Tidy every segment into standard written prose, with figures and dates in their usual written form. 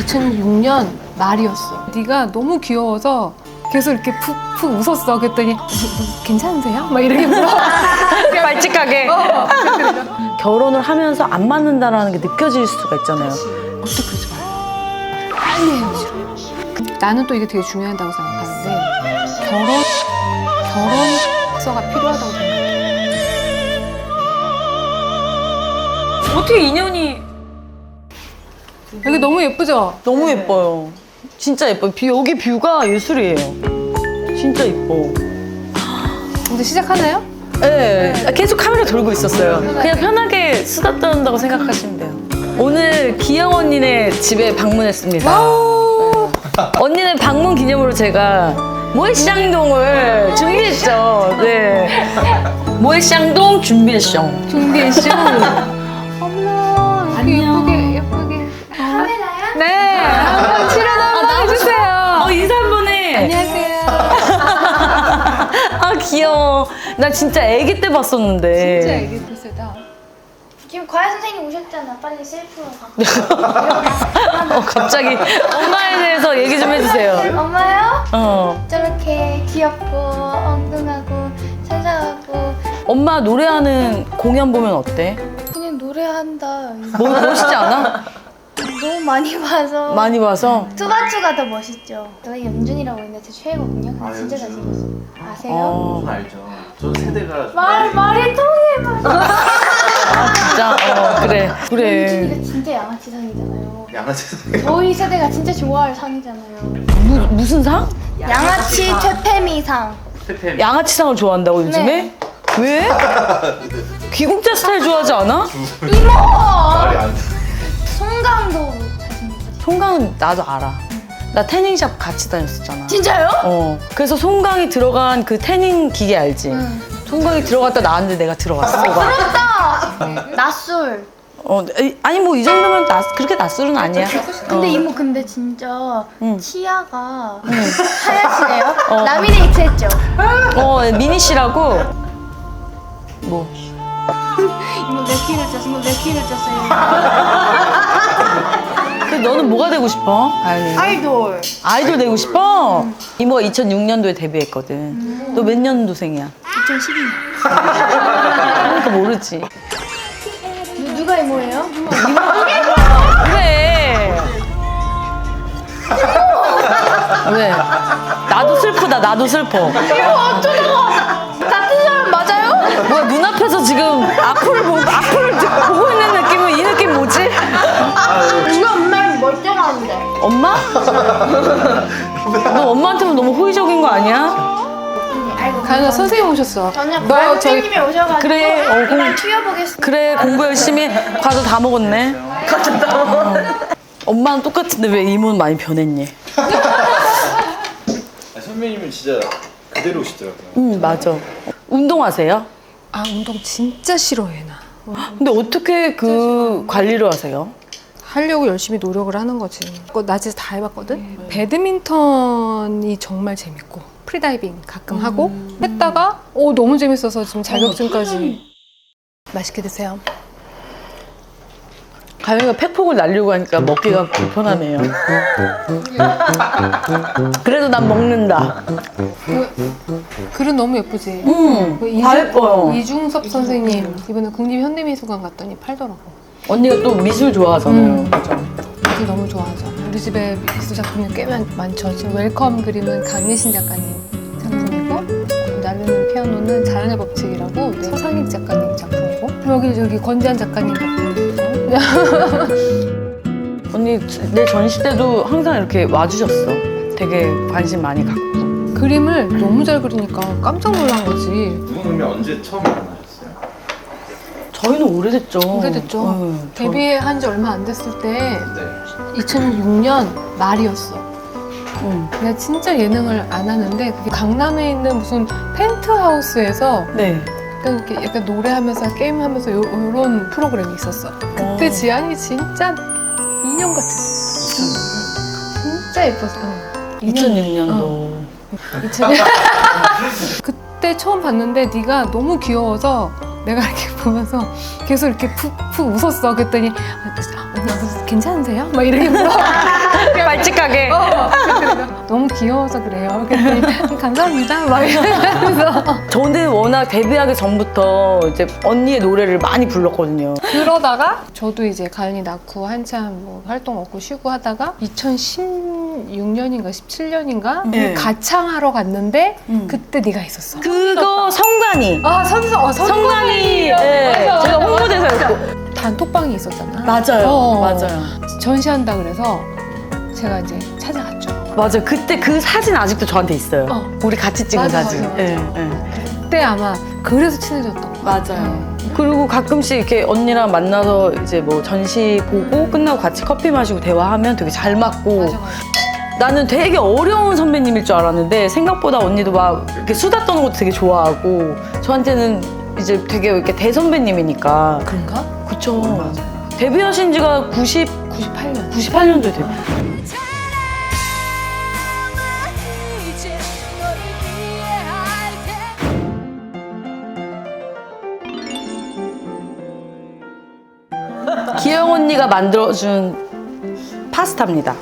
2006년 말이었어. 네가 너무 귀여워서 계속 이렇게 푹푹 웃었어. 그랬더니 괜찮으세요? 막 이렇게 물어. 발칙하게. 결혼을 하면서 안 맞는다라는 게 느껴질 수가 있잖아요. 어떻게 그러지 마요. 빨리 헤어지라. 나는 또 이게 되게 중요하다고 생각하는데 결혼서가 필요하다고 생각해. 어떻게 인연이 여기 너무 예쁘죠? 너무 예뻐요. 진짜 예뻐요. 여기 뷰가 예술이에요. 진짜 예뻐. 이제 시작하나요? 네, 계속 카메라 돌고 있었어요. 그냥 편하게 수다 떠는다고 생각하시면 돼요. 오늘 기영 언니네 집에 방문했습니다. 언니네 방문 기념으로 제가 모해샹동을 준비했죠. 네. 모해샹동 준비했죠. 준비했죠? 어머나, 이렇게 예쁘게. 카메라야? 네, 한번 출연 한번 해주세요. 인사 한 번 해. 안녕하세요. 아, 귀여워. 나 진짜 아기 때 봤었는데. 진짜 애기 보세다. 지금 과외 선생님 오셨잖아. 빨리 셀프로 갖고. 갑자기 엄마에 대해서 얘기 좀 해주세요. 엄마요? 저렇게 귀엽고 엉뚱하고 살살하고 엄마 노래하는 공연 보면 어때? 그냥 노래한다. 멋있지 않아? 너무 많이 봐서 많이 봐서. 투바투가 더 멋있죠. 제가 연준이라고 있는데 제 최애거든요. 진짜 잘생겼어요. 아세요? 전 알죠. 저 세대가 말이 통해. 진짜 그래. 연준이가 진짜 양아치 상이잖아요. 양아치 저희 세대가 진짜 좋아할 상이잖아요. 무슨 상? 양아치 최태미상. 페페 양아치상을 좋아한다고 요즘에? 네. 왜? 귀공자 스타일 좋아하지 않아? 이모! 말이 안 돼. 송강도 잘생겼어. 송강은 나도 알아. 나 태닝샵 같이 다녔었잖아. 진짜요? 그래서 송강이 들어간 그 태닝 기계 알지? 송강이 들어갔다 나왔는데 내가 들어갔어. 부럽다! 낮술. 아니 뭐 이 정도면 그렇게 낯설은 아니야. 근데 이모 근데 진짜 응. 치아가 하얗시네요? 라미네이트 했죠? 미니 씨라고. 뭐? 이모 몇 키를 쪘어? 이모 몇 키를 쪘어요? 그 너는 뭐가 되고 싶어? 가연이. 아이돌. 아이돌 되고 싶어? 이모가 2006년도에 데뷔했거든. 너 몇 년도생이야? 2012. 그러니까 모르지. 누가 이모예요? 그래. 왜? 나도 슬프다. 나도 슬퍼. 이거 어쩌다가 같은 사람 맞아요? 뭐야 눈앞에서 지금 앞을 보고 있는 느낌은 이 느낌 뭐지? 누가 엄마는 멀쩡한데. 엄마? 너 엄마한테는 너무 호의적인 거 아니야? 아이고 가연아, 선생님 오셨어. 저는 너 과외 저기 선생님이 오셔가지고 그래, 이만 튀어보겠습니다. 그래 공부 열심히 과자 다 먹었네. 과자 다 먹었네. 엄마는 똑같은데 왜 이모는 많이 변했니? 선배님은 진짜 그대로시더라고요. 맞아. 운동하세요? 아, 운동 진짜 싫어해, 나. 근데 어떻게 그 관리를 하세요? 하려고 열심히 노력을 하는 거지. 낮에 다 해봤거든? 배드민턴이 정말 재밌고, 프리다이빙 가끔 하고, 했다가, 너무 재밌어서 지금 자격증까지. 맛있게 드세요. 가영이가 팩폭을 날리고 하니까 먹기가 불편하네요. 그래도 난 먹는다. 글은 너무 예쁘지? 다 예뻐요. 이중섭 선생님, 이번에 국립현대미술관 갔더니 팔더라고. 언니가 또 미술 좋아하잖아요. 미술 너무 좋아하죠. 우리 집에 미술 작품이 꽤 많죠. 지금 웰컴 그림은 강예신 작가님 작품이고, 날르는 피아노는 자연의 법칙이라고 서상익 작가님 작품이고, 여기 저기 권지한 작가님 작품이고. 언니 내 전시 때도 항상 이렇게 와주셨어. 되게 관심 많이 갖고. 그림을 너무 잘 그리니까 깜짝 놀란 거지. 두 분은 언제 처음 만나셨어요? 저희는 오래됐죠. 오래됐죠. 데뷔한 지 얼마 안 됐을 때 네. 2006년 말이었어. 내가 진짜 예능을 안 하는데 그게 강남에 있는 무슨 펜트하우스에서 네. 약간 노래하면서 게임하면서 요런 프로그램이 있었어. 그때 지안이 진짜 인형 같았어. 진짜 예뻤어. 2006년도. 2000년. 그때 처음 봤는데 네가 너무 귀여워서 내가 이렇게 보면서 계속 이렇게 푹푹 웃었어. 그랬더니 언니 괜찮으세요? 막 이렇게 물어. 발칙하게. 너무 귀여워서 그래요. 그랬더니 감사합니다. 막 이러면서 저는 워낙 데뷔하기 전부터 이제 언니의 노래를 많이 불렀거든요. 그러다가 저도 이제 가연이 낳고 한참 뭐 활동 없고 쉬고 하다가 2016년인가 17년인가 네. 가창하러 갔는데 그때 네가 있었어. 그거 성관이. 아 성관이. 네, 맞아, 제가 맞아, 홍보대사였고. 단톡방이 있었잖아. 맞아요. 맞아요. 전시한다 그래서 제가 이제 찾아갔죠. 맞아요. 그때 그 사진 아직도 저한테 있어요. 우리 같이 찍은 맞아, 사진. 맞아, 맞아. 네, 네. 그때 아마 그래서 친해졌던 거 맞아요. 그리고 가끔씩 이렇게 언니랑 만나서 이제 뭐 전시 보고 끝나고 같이 커피 마시고 대화하면 되게 잘 맞고. 맞아. 나는 되게 어려운 선배님일 줄 알았는데 생각보다 언니도 막 이렇게 수다 떠는 것도 되게 좋아하고 저한테는 이제 되게 이렇게 대선배님이니까. 그런가? 그쵸. 데뷔하신 지가 98년. 98년도에 데뷔. 기영 언니가 만들어준 파스타입니다.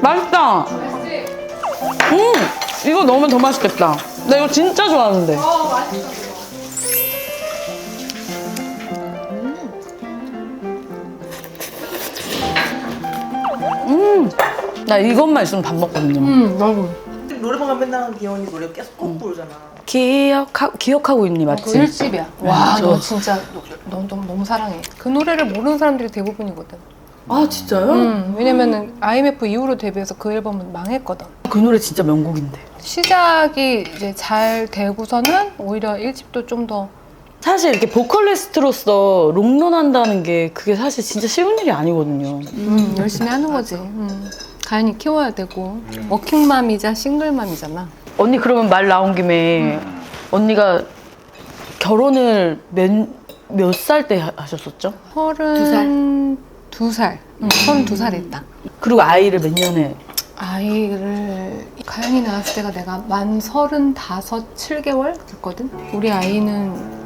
맛있다. 이거 넣으면 더 맛있겠다. 나 이거 진짜 좋아하는데. 나 이것만 있으면 밥 먹거든요. 나도. 노래방 가면 맨날 기현이 노래 계속 꼭 부르잖아. 기억하고 있니, 그 맞지? 1집이야. 와, 저- 너 진짜 너무 사랑해. 그 노래를 모르는 사람들이 대부분이거든. 아, 진짜요? 왜냐면은 IMF 이후로 데뷔해서 그 앨범은 망했거든. 그 노래 진짜 명곡인데. 시작이 이제 잘 되고서는 오히려 1집도 좀 더 사실 이렇게 보컬리스트로서 롱런 한다는 게 그게 사실 진짜 쉬운 일이 아니거든요. 열심히 하는 거지. 가연이 키워야 되고 워킹맘이자 싱글맘이잖아. 언니 그러면 말 나온 김에 언니가 결혼을 몇 살 때 하셨었죠? 32살. 32살에 있다. 그리고 아이를 몇 년에? 아이를 가연이 낳았을 때가 내가 만 35, 7개월 됐거든. 우리 아이는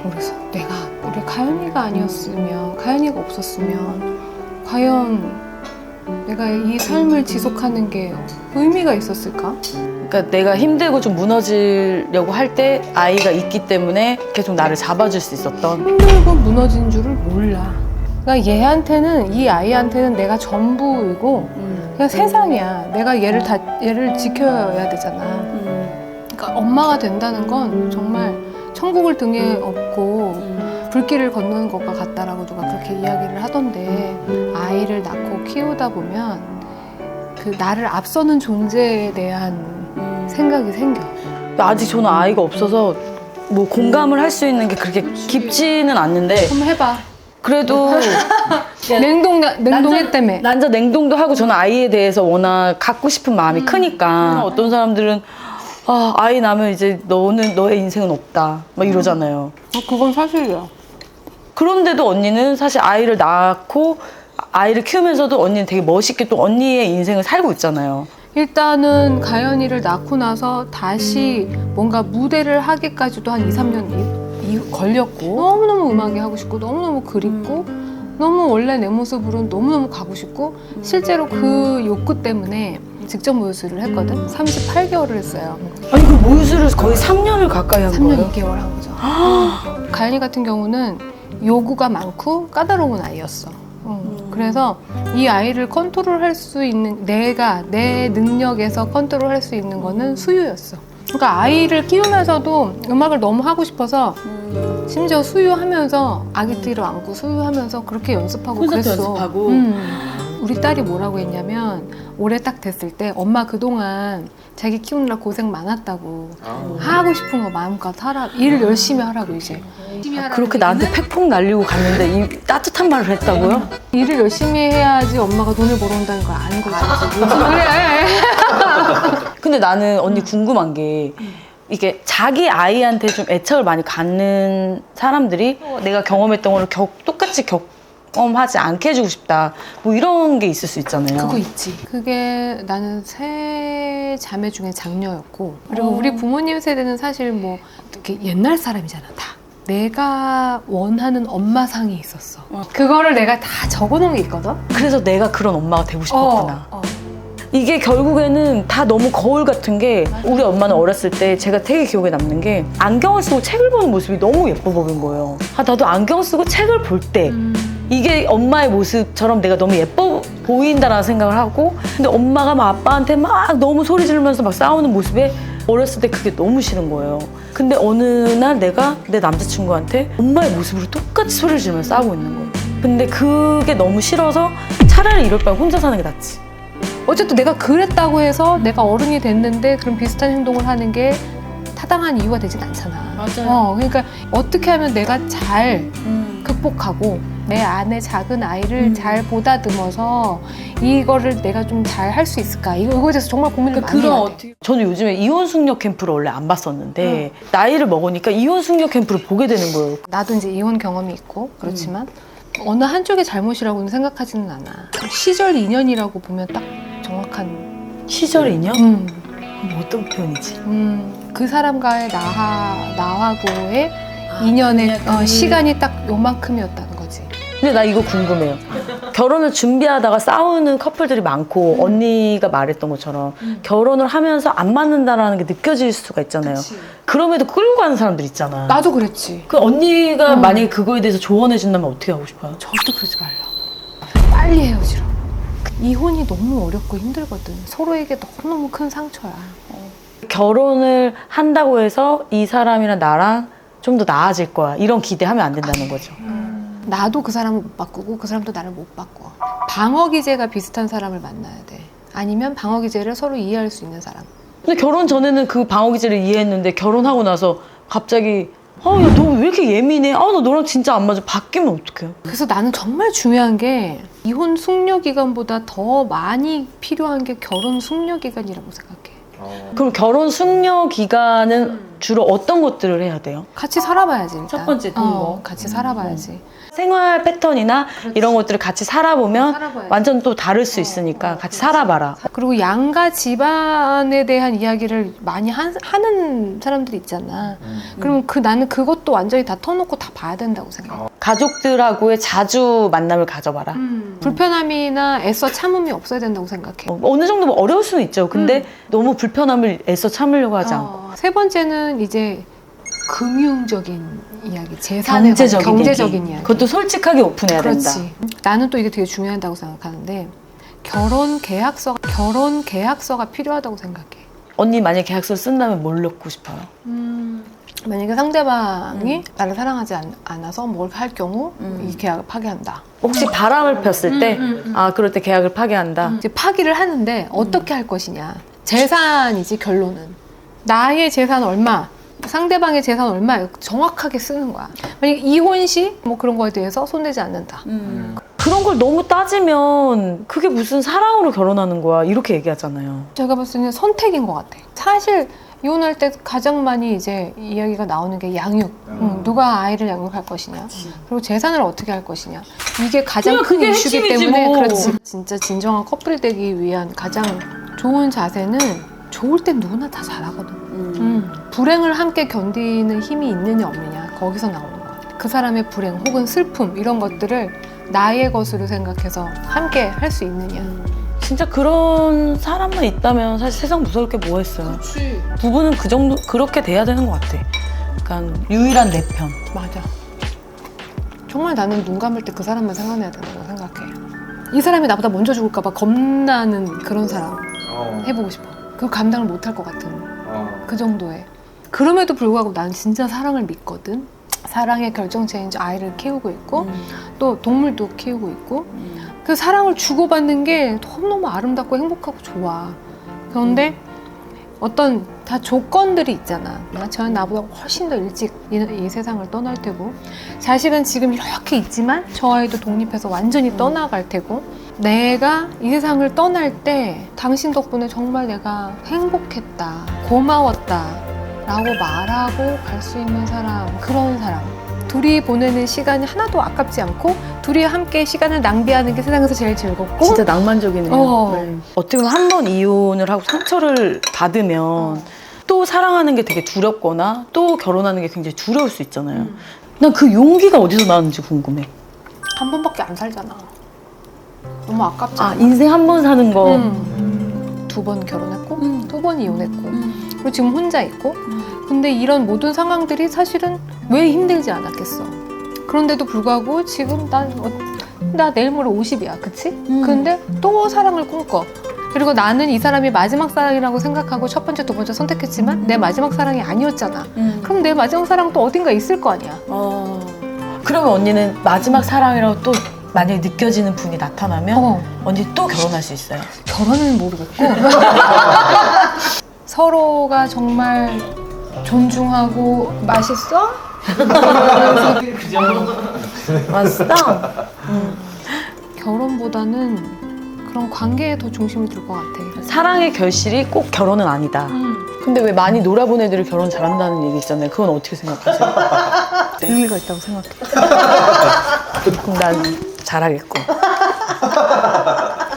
모르겠어. 우리 가연이가 아니었으면, 가연이가 없었으면 과연 내가 이 삶을 지속하는 게 의미가 있었을까? 그러니까 내가 힘들고 좀 무너지려고 할 때 아이가 있기 때문에 계속 나를 잡아줄 수 있었던. 힘들고 무너진 줄을 몰라. 그러니까 얘한테는, 이 아이한테는 내가 전부이고 그냥 세상이야. 내가 얘를 지켜야 되잖아. 그러니까 엄마가 된다는 건 정말 천국을 등에 업고 불길을 건너는 것과 같다라고 누가 그렇게 이야기를 하던데, 아이를 낳고 키우다 보면 그 나를 앞서는 존재에 대한 생각이 생겨. 아직 저는 아이가 없어서 뭐 공감을 할 수 있는 게 그렇게 깊지는 않는데 한번 해봐. 그래도 냉동했다며. 난자 냉동도 하고 저는 아이에 대해서 워낙 갖고 싶은 마음이 크니까 어떤 사람들은 아이 낳으면 이제 너의 인생은 없다 막 이러잖아요. 그건 사실이야. 그런데도 언니는 사실 아이를 낳고 아이를 키우면서도 언니는 되게 멋있게 또 언니의 인생을 살고 있잖아요. 일단은 가연이를 낳고 나서 다시 뭔가 무대를 하기까지도 한 2, 3년 걸렸고, 너무너무 음악이 하고 싶고 너무너무 그립고 너무 원래 내 모습으로는 너무너무 가고 싶고, 실제로 그 욕구 때문에 직접 모유수를 했거든. 38개월을 했어요. 아니 그 모유수를 거의 3년을 가까이 한 3년 거예요? 2개월 한 거죠. 가연이 같은 경우는 요구가 많고 까다로운 아이였어. 그래서 이 아이를 컨트롤할 수 있는, 내가 내 능력에서 컨트롤할 수 있는 거는 수유였어. 그러니까 아이를 키우면서도 음악을 너무 하고 싶어서 심지어 수유하면서 아기띠로 안고 수유하면서 그렇게 연습하고 콘서트 그랬어. 연습하고. 우리 딸이 뭐라고 했냐면, 올해 딱 됐을 때 엄마 그동안 자기 키우느라 고생 많았다고, 하고 싶은 거 마음껏 하라, 일 열심히 하라고. 이제 그렇게 나한테 팩폭 날리고 갔는데 이 따뜻한 말을 했다고요? 일을 열심히 해야지 엄마가 돈을 벌어온다는 걸 아는 거지. 근데 나는 언니 궁금한 게 이게 자기 아이한테 좀 애착을 많이 갖는 사람들이 내가 경험했던 거를 똑같이 겪고 하지 않게 해주고 싶다. 뭐 이런 게 있을 수 있잖아요. 그거 있지. 그게 나는 세 자매 중에 장녀였고, 그리고 우리 부모님 세대는 사실 뭐 이렇게 옛날 사람이잖아, 다. 내가 원하는 엄마상이 있었어. 그거를 내가 다 적어놓은 게 있거든. 그래서 내가 그런 엄마가 되고 싶었구나. 어. 이게 결국에는 다 너무 거울 같은 게 우리 엄마는 어렸을 때 제가 되게 기억에 남는 게 안경을 쓰고 책을 보는 모습이 너무 예뻐 보인 거예요. 나도 안경 쓰고 책을 볼 때 이게 엄마의 모습처럼 내가 너무 예뻐 보인다라는 생각을 하고, 근데 엄마가 막 아빠한테 막 너무 소리 지르면서 막 싸우는 모습에 어렸을 때 그게 너무 싫은 거예요. 근데 어느 날 내가 내 남자친구한테 엄마의 모습으로 똑같이 소리를 지르면서 싸우고 있는 거예요. 근데 그게 너무 싫어서 차라리 이럴 바에 혼자 사는 게 낫지. 어쨌든 내가 그랬다고 해서 내가 어른이 됐는데 그런 비슷한 행동을 하는 게 타당한 이유가 되진 않잖아. 맞아요. 그러니까 어떻게 하면 내가 잘 극복하고 내 안에 작은 아이를 잘 보다듬어서 이거를 내가 좀 잘 할 수 있을까? 이거에 대해서 정말 고민을 많이 해야 돼. 저는 요즘에 이혼 숙녀 캠프를 원래 안 봤었는데 나이를 먹으니까 이혼 숙녀 캠프를 보게 되는 거예요. 나도 이제 이혼 경험이 있고 그렇지만 어느 한쪽의 잘못이라고는 생각하지는 않아. 시절 인연이라고 보면 딱 정확한. 시절 인연? 그럼 어떤 표현이지? 그 사람과의 나하고의 인연의 시간이 딱 요만큼이었다는 거지. 근데 나 이거 궁금해요. 결혼을 준비하다가 싸우는 커플들이 많고 언니가 말했던 것처럼 결혼을 하면서 안 맞는다라는 게 느껴질 수가 있잖아요. 그럼에도 끌고 가는 사람들 있잖아. 나도 그랬지. 그 언니가 만약에 그거에 대해서 조언해 준다면 어떻게 하고 싶어요? 절대 그러지 말라. 빨리 헤어지라. 이혼이 너무 어렵고 힘들거든. 서로에게 너무너무 큰 상처야. 결혼을 한다고 해서 이 사람이랑 나랑 좀 더 나아질 거야. 이런 기대하면 안 된다는 거죠. 나도 그 사람을 못 바꾸고 그 사람도 나를 못 바꿔. 방어 기제가 비슷한 사람을 만나야 돼. 아니면 방어 기제를 서로 이해할 수 있는 사람. 근데 결혼 전에는 그 방어 기제를 이해했는데 결혼하고 나서 갑자기 야, 너 왜 이렇게 예민해? 나 너랑 진짜 안 맞아. 바뀌면 어떡해요? 그래서 나는 정말 중요한 게 이혼 숙려 기간보다 더 많이 필요한 게 결혼 숙려 기간이라고 생각해. 그럼 결혼 숙려 기간은 주로 어떤 것들을 해야 돼요? 같이 살아봐야지 일단. 첫 번째 동거. 같이 살아봐야지. 생활 패턴이나 이런 것들을 같이 살아보면 살아봐야지. 완전 또 다를 수 있으니까 같이 살아봐라. 그리고 양가 집안에 대한 이야기를 많이 하는 사람들이 있잖아. 그러면 나는 그것도 완전히 다 터놓고 다 봐야 된다고 생각해. 가족들하고의 자주 만남을 가져봐라. 불편함이나 애써 참음이 없어야 된다고 생각해. 어느 정도 뭐 어려울 수는 있죠. 근데 너무 불편함을 애써 참으려고 하지 않고. 세 번째는 이제 금융적인 이야기, 재산에 관한 경제적인 이야기. 그것도 솔직하게 오픈해야 된다. 그렇지. 나는 또 이게 되게 중요하다고 생각하는데 결혼 계약서가 필요하다고 생각해. 언니 만약에 계약서를 쓴다면 뭘 넣고 싶어요? 만약에 상대방이 나를 사랑하지 않아서 뭘 할 경우 이 계약을 파기한다. 혹시 바람을 폈을 때 그럴 때 계약을 파기한다. 이제 파기를 하는데 어떻게 할 것이냐. 재산이지 결론은. 나의 재산 얼마, 상대방의 재산 얼마 정확하게 쓰는 거야. 만약에 이혼 시 뭐 그런 거에 대해서 손대지 않는다. 그런 걸 너무 따지면 그게 무슨 사랑으로 결혼하는 거야 이렇게 얘기하잖아요. 제가 봤을 때는 선택인 것 같아. 사실 이혼할 때 가장 많이 이제 이야기가 나오는 게 양육. 누가 아이를 양육할 것이냐. 그리고 재산을 어떻게 할 것이냐. 이게 가장 큰 그게 이슈기 핵심이지 때문에 뭐. 그렇지. 진짜 진정한 커플이 되기 위한 가장 좋은 자세는 좋을 땐 누구나 다 잘하거든. 불행을 함께 견디는 힘이 있느냐 없느냐 거기서 나오는 거야. 그 사람의 불행 혹은 슬픔 이런 것들을 나의 것으로 생각해서 함께 할 수 있느냐. 진짜 그런 사람만 있다면 사실 세상 무서울 게 뭐가 있어요. 그렇지. 부부는 그 정도 그렇게 돼야 되는 것 같아. 약간 유일한 내 편. 맞아. 정말 나는 눈 감을 때 그 사람만 생각해야 된다고 생각해. 이 사람이 나보다 먼저 죽을까 봐 겁나는 그런 사람 해보고 싶어. 그거 감당을 못할 것 같은 그 정도의. 그럼에도 불구하고 난 진짜 사랑을 믿거든. 사랑의 결정체인 아이를 키우고 있고 또 동물도 키우고 있고 그 사랑을 주고받는 게 너무너무 아름답고 행복하고 좋아. 그런데 어떤 다 조건들이 있잖아. 저는 나보다 훨씬 더 일찍 이 세상을 떠날 테고 자식은 지금 이렇게 있지만 저 아이도 독립해서 완전히 떠나갈 테고 내가 이 세상을 떠날 때 당신 덕분에 정말 내가 행복했다, 고마웠다 라고 말하고 갈 수 있는 사람, 그런 사람 둘이 보내는 시간이 하나도 아깝지 않고 둘이 함께 시간을 낭비하는 게 세상에서 제일 즐겁고 진짜 낭만적이네요. 어. 어떻게 보면 한 번 이혼을 하고 상처를 받으면 또 사랑하는 게 되게 두렵거나 또 결혼하는 게 굉장히 두려울 수 있잖아요. 난 그 용기가 어디서 나왔는지 궁금해. 한 번밖에 안 살잖아. 너무 아깝잖아. 아, 인생 한 번 사는 거. 2번 결혼했고 2번 이혼했고 그리고 지금 혼자 있고 근데 이런 모든 상황들이 사실은 왜 힘들지 않았겠어. 그런데도 불구하고 지금 나 내일 모레 50이야, 그치? 근데 또 사랑을 꿈꿔. 그리고 나는 이 사람이 마지막 사랑이라고 생각하고 첫 번째, 두 번째 선택했지만 내 마지막 사랑이 아니었잖아. 그럼 내 마지막 사랑 또 어딘가 있을 거 아니야. 그러면 언니는 마지막 사랑이라고 또 만약에 느껴지는 분이 나타나면 언니 또 결혼할 수 있어요? 결혼은 모르겠고 서로가 정말 존중하고 맛있어? 맞다. 결혼보다는 그런 관계에 더 중심이 들 것 같아. 사랑의 결실이 꼭 결혼은 아니다. 근데 왜 많이 놀아본 애들이 결혼 잘한다는 얘기 있잖아요. 그건 어떻게 생각하세요? 의미가 있다고 생각해. 그럼 난 잘하겠고.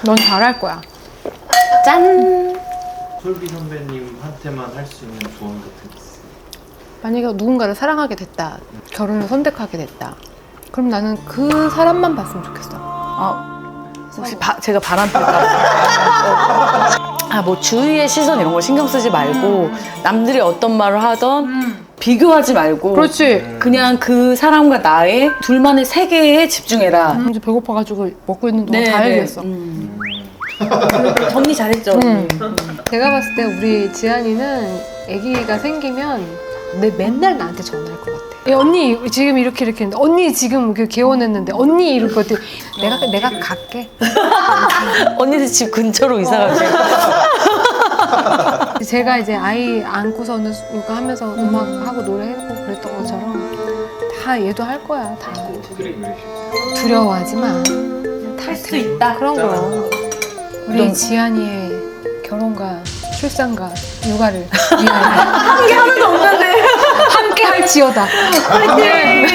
넌 잘할 거야. 짠! 솔비 선배님한테만 할 수 있는 조언 같은 게 있어요? 만약에 누군가를 사랑하게 됐다. 결혼을 선택하게 됐다. 그럼 나는 그 사람만 봤으면 좋겠어. 아, 혹시 제가 바람필까? 아, 뭐 주위의 시선 이런 거 신경 쓰지 말고 남들이 어떤 말을 하던 비교하지 말고 그렇지. 그냥 그 사람과 나의 둘만의 세계에 집중해라. 이제 배고파가지고 먹고 있는 동안 네, 다 네. 얘기했어. 정리 잘했죠? 언니? 내가 봤을 때 우리 지안이는 아기가 생기면 맨날 나한테 전화할 것 같아. 야, 언니 지금 이렇게 했는데 언니 지금 개원했는데 언니 이럴 것 같아. 내가 갈게. 언니들 집 근처로 이사 가세요. 제가 이제 아이 안고서는 이거 하면서 음악하고 노래하고 그랬던 것처럼 다 얘도 할 거야. 다. 두려워하지 마. 할 수 있다. 그런 거. 우리 지안이의 결혼과 출산과 육아를 위하여 한 게 하나도 없는데. 함께 할지어다. 화이팅!